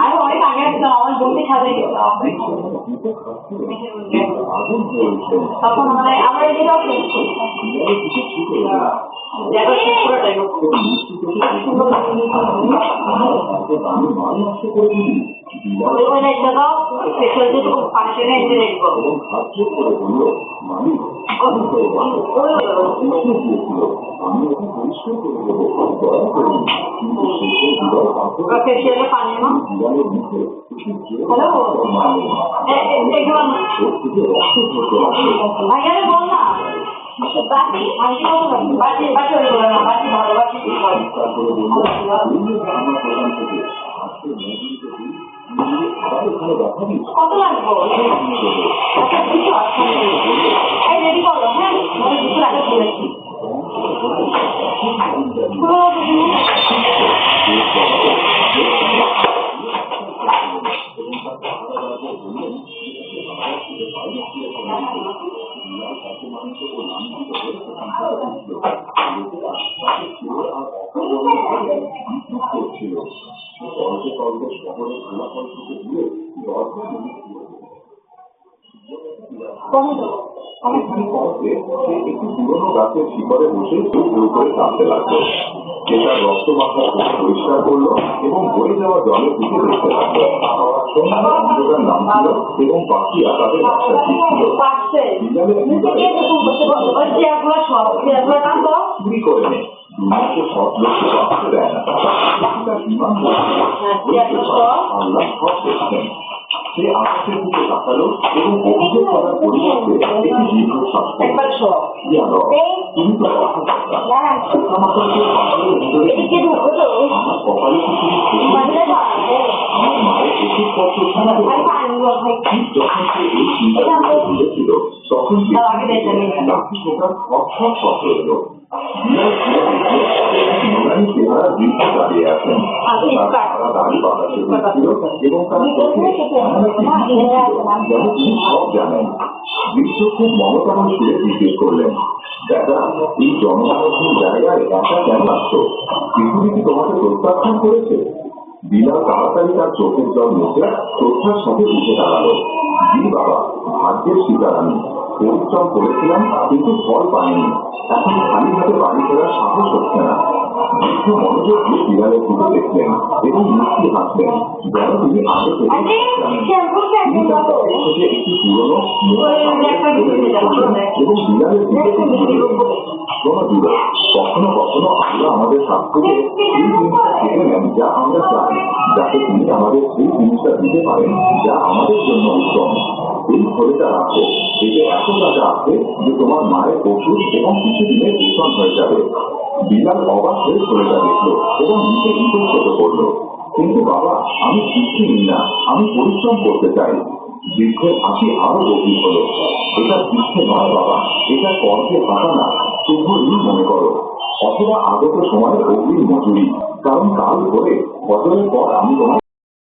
আমি অনেক আগে আসলাম আমার বলতে সাজাই তখন মানে আমরা এদিকেও পানি না ভাইয়া বল না বাকি বাকি বাকি বাকি ভালো বাকি কত লাগবো রেডি করো হ্যাঁ কিছু আগে বলেছি একটি পুরনো গাছের শিকড়ে বসে চোখ জোর করে কাঁদতে লাগলো। সে তার রক্ত মাখা পরিষ্কার করলো এবং বয়ে যাওয়া জলের দিকে দেখতে লাগলো। সন্ধ্যার নাম ছিল এবং পাখিরা তাদের বাসা দিচ্ছিল। চুরি করে নে দুনিয়াকে সব লোককে বাঁচতে দেয় না। আল্লাহ সব দেখছেন। সে আকাশের দিকে তাকালো এবং অভিযোগ করার পরিবর্তে একটি দীর্ঘশ্বাস তুমি তো আমার কপালে আমার মায়ের ওষুধপত্র যখন সে এই চিন্তা ভুলেছিল তখন লাঠি ঠোকার খপ খপ শব্দ এলো। দাঁড়িয়ে আছেন দাড়ি বাতাসে এবং তার তিনি সব জানেন। বৃদ্ধ খুব মমতাময় সুরে জিজ্ঞেস করলেন, দাদা এই জনমানবহীন জায়গায় একা কেন আসছো? পৃথিবী কি তোমাকে প্রত্যাখ্যান করেছে? বিলাল তাড়াতাড়ি তার চোখের জল মুছে শ্রদ্ধার সাথে উঠে দাঁড়ালো। জি বাবা, ভাগ্যের শিকার আমি। পরিশ্রম করেছিলাম কিন্তু ফল পাইনি। এখন খালি হাতে বাড়ি ফেরার সাহস হচ্ছে না। বৃদ্ধ মনোযোগ দিয়ে বিলালের দিকে দেখলেন এবং মিষ্টি হাসলেন, যেন তিনি আগে থেকে একটি পুরনো এবং বিলালের দিকে শোনো দিল, কখনো কখনো আমরা আমাদের কাছ থেকে এই জিনিসটা কেড়ে নেন যা আমরা চাই, যাতে তিনি আমাদের সেই জিনিসটা দিতে পারেন যা আমাদের জন্য উত্তম। এই ঘড়িটা রাখো, এতে এত টাকা আছে যে তোমার মায়ের ওষুধ এবং কিছুদিনের বেতন হয়ে যাবে। বিলাল অবাক হয়ে ঘড়িটা দেখলো এবং নিজে নিজে ছোট করলো। কিন্তু বাবা, আমি কিছু নিই না, আমি পরিশ্রম করতে চাই। বৃদ্ধের হাসি আরো গভীর হলো। এটা বৃদ্ধে নয় বাবা, এটা কর্মে পাতা না, শুভই মনে করো, অথবা আগত সময়ের অগ্রিম মজুরি। কারণ কাল ভোরে বছরের পর আমি তোমায়